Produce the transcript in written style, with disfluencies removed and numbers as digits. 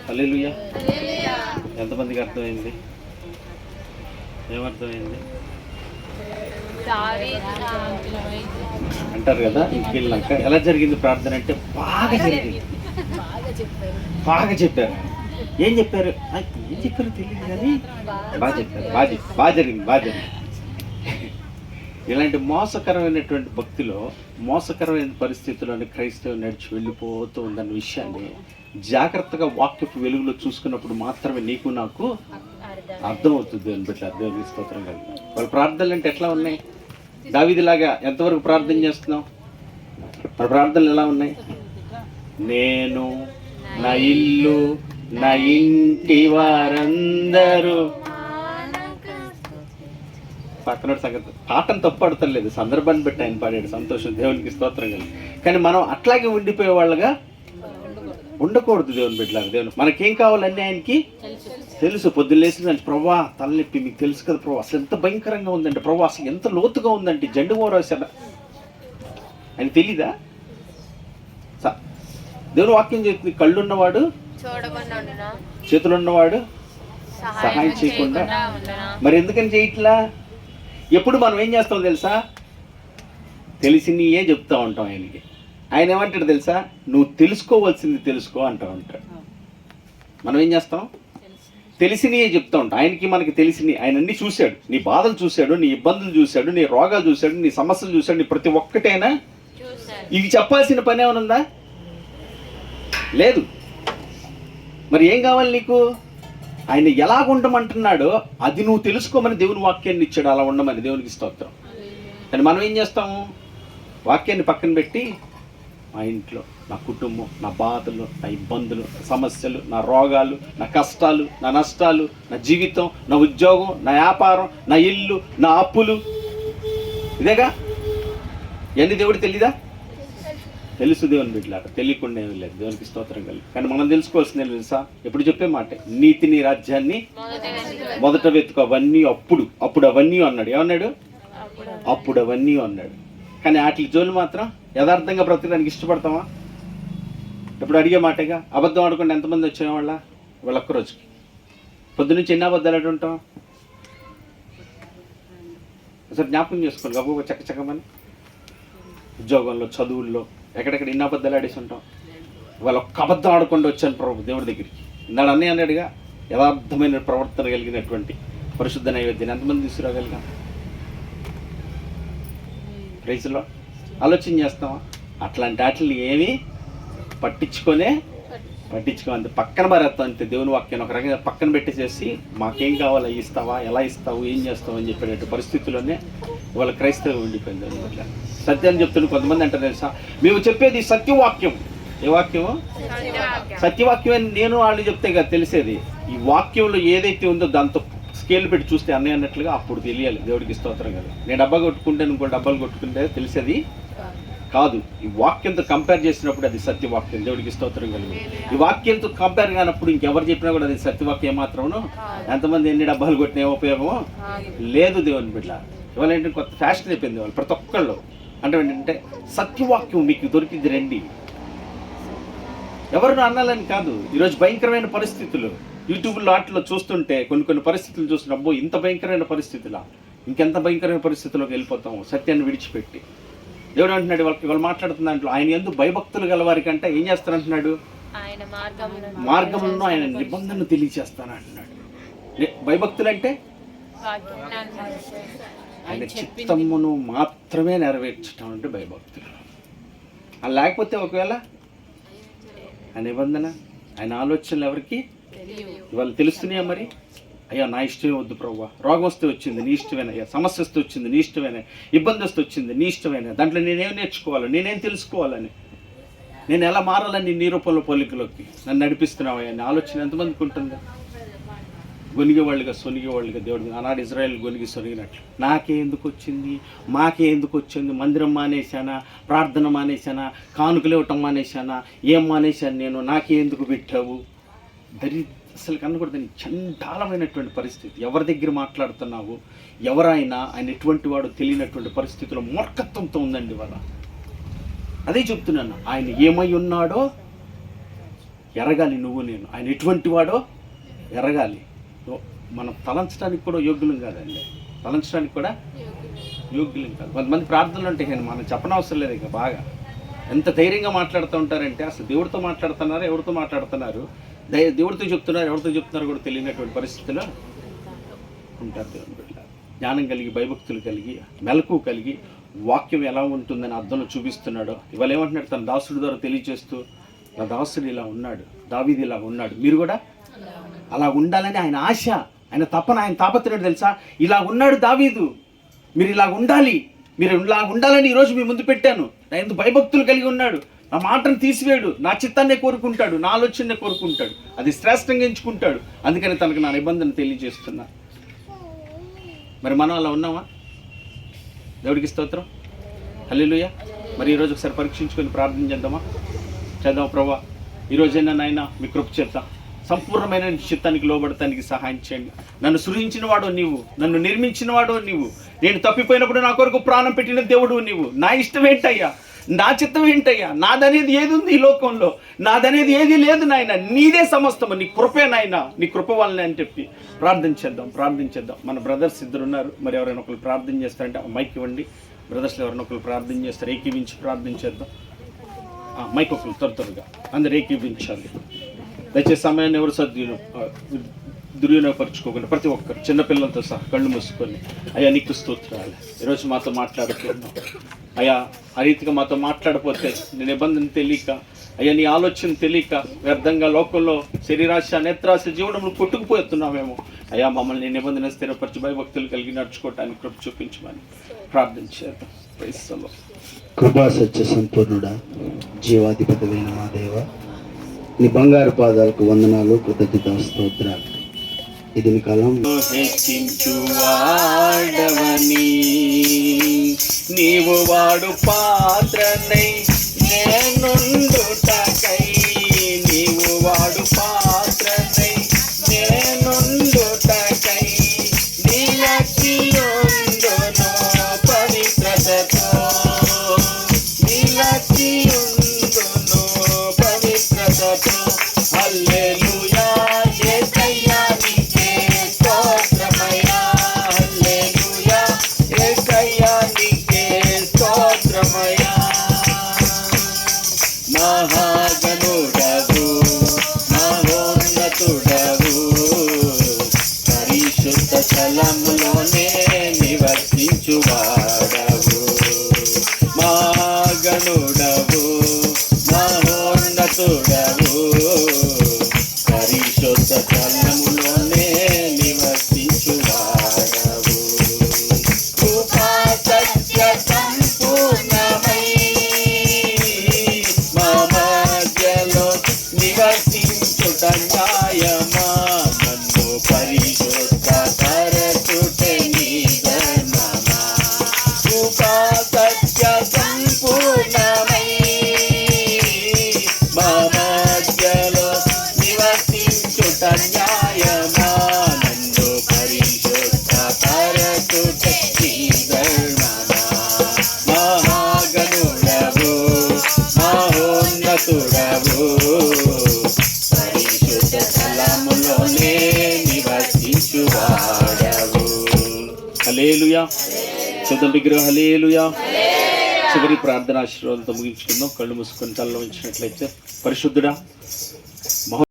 హల్లెలూయా. ఎంతమందికి అర్థమైంది? ఏమర్థమైంది అంటారు కదా? ఇంటికి వెళ్ళాక ఎలా జరిగింది ప్రార్థన అంటే బాగా జరిగింది, బాగా చెప్పారు. ఏం చెప్పారు తెలియదు కానీ బాగా చెప్పారు, బాగా జరిగింది. ఇలాంటి మోసకరమైనటువంటి భక్తిలో మోసకరమైన పరిస్థితుల్లోని క్రైస్తవం నడిచి వెళ్ళిపోతూ ఉందన్న విషయాన్ని జాగ్రత్తగా వాక్యపు వెలుగులో చూసుకున్నప్పుడు మాత్రమే నీకు నాకు అర్థమవుతుంది అని బట్టి దేవునికి స్తోత్రం కలిగి. వాళ్ళ ప్రార్థనలు అంటే ఎట్లా ఉన్నాయి? దావీదులాగా ఎంతవరకు ప్రార్థన చేస్తున్నావు? వాళ్ళ ప్రార్థనలు ఎలా ఉన్నాయి? నేను, నా ఇల్లు, నా ఇంటి వారందరూ, పక్కన సంగతి పాటను తప్పడతలేదు, సందర్భాన్ని బట్టి ఆయన పాడాడు, సంతోషం, దేవునికి స్తోత్రం కలిగి. కానీ మనం అట్లాగే ఉండిపోయే వాళ్ళగా ఉండకూడదు. దేవుని బిడ్డలాగా దేవుని మనకేం కావాలన్నీ ఆయనకి తెలుసు. పొద్దున్న లేచిన ప్రభా తలనొప్పి, మీకు తెలుసు కదా ప్రభా, అసలు ఎంత భయంకరంగా ఉందంటే ప్రభా, అసలు ఎంత లోతుగా ఉందంటే జండు మోరాసన ఆయన తెలీదా? దేవుని వాక్యం చెప్తుంది, కళ్ళున్నవాడు చేతులున్నవాడు సహాయం చేయకుండా. మరి ఎందుకని చేయట్లా? ఎప్పుడు మనం ఏం చేస్తాం తెలుసా? తెలిసినయే చెప్తా ఉంటాం ఆయనకి. ఆయన ఏమంటాడు తెలుసా? నువ్వు తెలుసుకోవాల్సింది తెలుసుకో అంటూ ఉంటాడు. మనం ఏం చేస్తాం? తెలిసినయే చెప్తా ఉంటాం ఆయనకి. మనకి తెలిసినవి ఆయన అన్ని చూశాడు. నీ బాధలు చూశాడు, నీ ఇబ్బందులు చూశాడు, నీ రోగాలు చూశాడు, నీ సమస్యలు చూశాడు, నీ ప్రతి ఒక్కటైనా ఇవి చెప్పాల్సిన పని ఏమనుందా? లేదు. మరి ఏం కావాలి నీకు? ఆయన ఎలాగ ఉండమంటున్నాడో అది నువ్వు తెలుసుకోమని దేవుని వాక్యాన్ని ఇచ్చాడు, అలా ఉండమని. దేవునికి స్తోత్రం. కానీ మనం ఏం చేస్తాము? వాక్యాన్ని పక్కన పెట్టి మా ఇంట్లో, నా కుటుంబం, నా బాధలు, నా ఇబ్బందులు, సమస్యలు, నా రోగాలు, నా కష్టాలు, నా నష్టాలు, నా జీవితం, నా ఉద్యోగం, నా వ్యాపారం, నా ఇల్లు, నా అప్పులు, ఇదేగా. ఇవన్నీ దేవుడికి తెలీదా? తెలుసు. దేవుని బిడ్డలాగా తెలియకుండా ఏమీ లేదు. దేవునికి స్తోత్రం కలిగి. కానీ మనం తెలుసుకోవాల్సిందే తెలుసా? ఎప్పుడు చెప్పే మాట, నీతిని రాజ్యాన్ని మొదట వెతుకు, అవన్నీ అప్పుడు అవన్నీ అన్నాడు. ఏమన్నాడు? అప్పుడు అవన్నీ అన్నాడు. కానీ వాటి జోలు మాత్రం యథార్థంగా బ్రతకడానికి ఇష్టపడతామా? ఇప్పుడు అడిగే మాటగా. అబద్ధం ఆడకుండా ఎంతమంది వచ్చేవాళ్ళ ఒక్క రోజుకి? పొద్దునుంచి ఎన్ని అబద్ధాలు ఆడి ఉంటాం? అసలు జ్ఞాపకం చేసుకోండి. గబగబా చక్కమని ఉద్యోగంలో, చదువుల్లో, ఎక్కడెక్కడ ఎన్ని అబద్ధాలు ఆడేసి ఉంటాం. వాళ్ళ ఒక్క అబద్ధం ఆడకుండా వచ్చాను ప్రభు దేవుడి దగ్గరికి. ఇందాడు అన్నయ్య అన్నాడుగా, యథార్థమైన ప్రవర్తన కలిగినటువంటి పరిశుద్ధ నైవేద్యాన్ని ఎంతమంది తీసుకురాగలిగా? ప్రైజ్లో ఆలోచన చేస్తామా? అట్లాంటి వాటిని ఏమీ పట్టించుకోండి, పక్కన పారేస్తాం అంతే. దేవుని వాక్యాన్ని ఒక రకంగా పక్కన పెట్టేసేసి మాకేం కావాలో ఇస్తావా, ఎలా ఇస్తావు, ఏం చేస్తావు అని చెప్పేట పరిస్థితుల్లోనే వాళ్ళ క్రైస్తవం ఉండిపోయింది. అట్లా సత్యాన్ని చెప్తున్న కొంతమంది అంటారు తెలుసా, మేము చెప్పేది సత్యవాక్యం. ఏ వాక్యము? సత్యవాక్యం అని నేను వాళ్ళు చెప్తే కదా తెలిసేది. ఈ వాక్యంలో ఏదైతే ఉందో దాంతో స్కేల్ పెట్టి చూస్తే అన్నయ్య అన్నట్లుగా అప్పుడు తెలియాలి. దేవుడికి స్తోత్రం కదా. నేను డబ్బా కొట్టుకుంటే ఇంకో డబ్బాలు కొట్టుకుంటే తెలిసేది కాదు. ఈ వాక్యంతో కంపేర్ చేసినప్పుడు అది సత్యవాక్యం. దేవుడికి స్తోత్రం కలిగి. ఈ వాక్యంతో కంపేర్ కానప్పుడు ఇంకెవరు చెప్పినా కూడా అది సత్యవాక్యం ఏమాత్రమును. ఎంతమంది ఎన్ని డబ్బాలు కొట్టిన ఉపయోగమో లేదు. దేవుని బిడ్డ ఇవాళ ఏంటంటే కొత్త ఫ్యాషన్ అయిపోయింది వాళ్ళు ప్రతి ఒక్కళ్ళు. అంటే ఏంటంటే సత్యవాక్యం మీకు దొరికింది రండి. ఎవరిని అన్నాలని కాదు. ఈరోజు భయంకరమైన పరిస్థితులు యూట్యూబ్లో వాటిలో చూస్తుంటే కొన్ని పరిస్థితులు చూసినప్పుడు ఇంత భయంకరమైన పరిస్థితులా, ఇంకెంత భయంకరమైన పరిస్థితుల్లోకి వెళ్ళిపోతాము సత్యాన్ని విడిచిపెట్టి. దేవుడు అంటున్నాడు వాళ్ళు మాట్లాడుతున్న దాంట్లో, ఆయన ఎందుకు భయభక్తులు గల వారికి అంటే ఏం చేస్తానంటున్నాడు? మార్గములను ఆయన నిబంధనలు తెలియచేస్తాను అంటున్నాడు. భయభక్తులు అంటే ఆయన చిత్తమును మాత్రమే నెరవేర్చడం అంటే భయభక్తులు. అది లేకపోతే ఒకవేళ ఆ నిబంధన, ఆయన ఆలోచనలు ఎవరికి ఇవాళ తెలుస్తున్నాయా? మరి అయ్యా నా ఇష్టమే వద్దు ప్రభువా, రోగం వస్తే వచ్చింది నీ ఇష్టమేనయ్యా, సమస్య వస్తే వచ్చింది నీ ఇష్టమేనా, ఇబ్బంది వస్తే వచ్చింది నీ ఇష్టమేనా, దాంట్లో నేనేం నేర్చుకోవాలి, నేనేం తెలుసుకోవాలని, నేను ఎలా మారాలని నీ రూపంలో పోలికలోకి నన్ను నడిపిస్తున్నావయ్యా అని ఆలోచన ఎంతమందికి ఉంటుంది? సొనిగేవాళ్ళుగా దేవుడు ఆనాడు ఇజ్రాయెల్ గొనిగి సొనిగినట్లు. నాకే ఎందుకు వచ్చింది, మాకే ఎందుకు వచ్చింది, మందిరం మానేశానా, ప్రార్థన మానేశానా, కానుకలు ఇవ్వటం మానేశానా, ఏం మానేశాను నేను, నాకే ఎందుకు పెట్టావు? అసలు కనకూడదని చండాలమైనటువంటి పరిస్థితి. ఎవరి దగ్గర మాట్లాడుతున్నావు, ఎవరైనా ఆయన ఎటువంటి వాడు తెలియనటువంటి పరిస్థితిలో మూర్ఖత్వంతో ఉందండి వాళ్ళ. అదే చెప్తున్నాను, ఆయన ఏమై ఉన్నాడో ఎరగాలి నువ్వు నేను. ఆయన ఎటువంటి వాడో ఎరగాలి. మనం తలంచడానికి కూడా యోగ్యులం కాదండి, తలంచడానికి కూడా యోగ్యులం కాదు. కొంతమంది ప్రార్థనలు ఉంటాయి కానీ మనం చెప్పనవసరం లేదు. ఇక బాగా ఎంత ధైర్యంగా మాట్లాడుతూ ఉంటారంటే అసలు దేవుడితో మాట్లాడుతున్నారు, ఎవరితో మాట్లాడుతున్నారు, దేవుడితో చెప్తున్నారు, ఎవరితో చెప్తున్నారు కూడా తెలియనటువంటి పరిస్థితిలో ఉంటారు. దేవుని బిడ్డ జ్ఞానం కలిగి, భయభక్తులు కలిగి, మెలకు కలిగి వాక్యం ఎలా ఉంటుందని అర్థంలో చూపిస్తున్నాడో ఇవాళ ఏమంటున్నాడు, తన దాసుడి ద్వారా తెలియజేస్తూ, నా దాసుడు ఇలా ఉన్నాడు, దావీదు ఇలా ఉన్నాడు, మీరు కూడా అలా ఉండాలని ఆయన ఆశ, ఆయన తపన, ఆయన తాపత్రయం తెలుసా. ఇలా ఉన్నాడు దావీదు, మీరు ఇలా ఉండాలి, మీరు ఇలా ఉండాలని ఈరోజు మీ ముందు పెట్టాను. నా ఎందుకు భయభక్తులు కలిగి ఉన్నాడు, నా మాటను తీసివేయడు, నా చిత్తాన్నే కోరుకుంటాడు, నా ఆలోచననే కోరుకుంటాడు, అది శ్రేష్టంగా ఎంచుకుంటాడు. అందుకని తనకు నా నిబంధన తెలియజేస్తున్నా. మరి మనం అలా ఉన్నామా? దేవుడికి స్తోత్రం, హల్లెలూయా. మరి ఈరోజు ఒకసారి పరీక్షించుకొని ప్రార్థన చేద్దామా? చేద్దాం. ప్రభువా, ఈరోజైనా నాయన మీ కృప చేత సంపూర్ణమైన చిత్తానికి లోబడటానికి సహాయం చేయండి. నన్ను సృజించిన వాడు నీవు, నన్ను నిర్మించిన వాడు నీవు, నేను తప్పిపోయినప్పుడు నా కొరకు ప్రాణం పెట్టిన దేవుడు నీవు. నా ఇష్టం ఏంటయ్యా, నా చిత్తం ఏంటయ్యా, నాదనేది ఏది ఉంది ఈ లోకంలో, నాదనేది ఏది లేదు నాయన, నీదే సమస్తము, నీ కృపే నాయన, నీ కృప వల్లనే అని చెప్పి ప్రార్థన చేద్దాం. మన బ్రదర్స్ ఇద్దరు ఉన్నారు, మరి ఎవరైనా ఒకరు ప్రార్థన చేస్తారంటే మైక్ ఇవ్వండి. బ్రదర్స్లో ఎవరైనా ఒకరు ప్రార్థన చేస్తారు, ఏకీవించి ప్రార్థన చేద్దాం. మైక్ ఒకరు త్వరగా అందరు ఏకీవించాలి. దయచేసి సమయాన్ని ఎవరు దుర్వినియోగపరచుకోకుండా ప్రతి ఒక్కరు చిన్నపిల్లలతో సహా కళ్ళు మూసుకొని, అయ్యా నీకు స్తోత్రాలు, ఈరోజు మాతో మాట్లాడుతున్నాం అయ్యా. ఆ రీతిగా మాతో మాట్లాడపోతే నీ నిబంధన తెలియక, అయ్యా నీ ఆలోచన తెలియక వ్యర్థంగా లోకంలో శరీరాశ, నేత్రాశ జీవనంలో కొట్టుకుపోతున్నామేమో. అయ్యా మమ్మల్ని నిబంధన స్థిరపరిచి భయభక్తులు కలిగి నడుచుకోవటానికి కృప చూపించమని ప్రార్థించేద్దాం. క్రైస్తవ కృపా సత్య సంపూర్ణుడా, జీవాధిపతమైన మా దేవ, నీ బంగారు పాదాలకు వందనాలు, కృతజ్ఞత స్తోత్రాలు. ఇది నీ కాలం హెచ్చించు వాడవని, నీవు వాడు పాత్రనై నేనుండుటకై, నీవు వాడు పాత్రనై నేనుండుటకై, నిలచియుండును పవిత్రతతో, నిలచియుండును పవిత్రతతో. హల్లెలూయా యేసయ్యా నీకే స్తోత్రమయ్యా, హల్లెలూయా యేసయ్యా నీకే స్తోత్రమయ్యా. మహాగణుడవు, మహోన్నతుడవు, పరిశుద్ధ స్థలములోనే నివసించువాడవు. మహాగణుడవు, మహోన్నతుడవు, పరిశుద్ధ స్థలములోనే నివసించువాడవు. కృపా సత్య సంపూర్ణమై మా మధ్యలో నివసించుట న్యాయమా, నన్ను పరిశుద్ధ పరచుటే నీ ధర్మమా. కృపా సత్య సంపూర్ణమై మా మధ్యలో నివసించుట న్యాయమా, నన్ను పరిశుద్ధ పరచుటే నీ ధర్మమా. మహాగణుడవు, మహోన్నతుడవు, పరిశుద్ధ స్థలములోనే నివసించువాడవు. హల్లెలూయా. చూద్దాం విగ్రహం. హల్లెలూయా. చివరి ప్రార్థన ఆశీర్వాదంతో ముగించుకుందాం. కళ్ళు మూసుకొని తలలో ఉంచినట్లయితే, పరిశుద్ధుడా,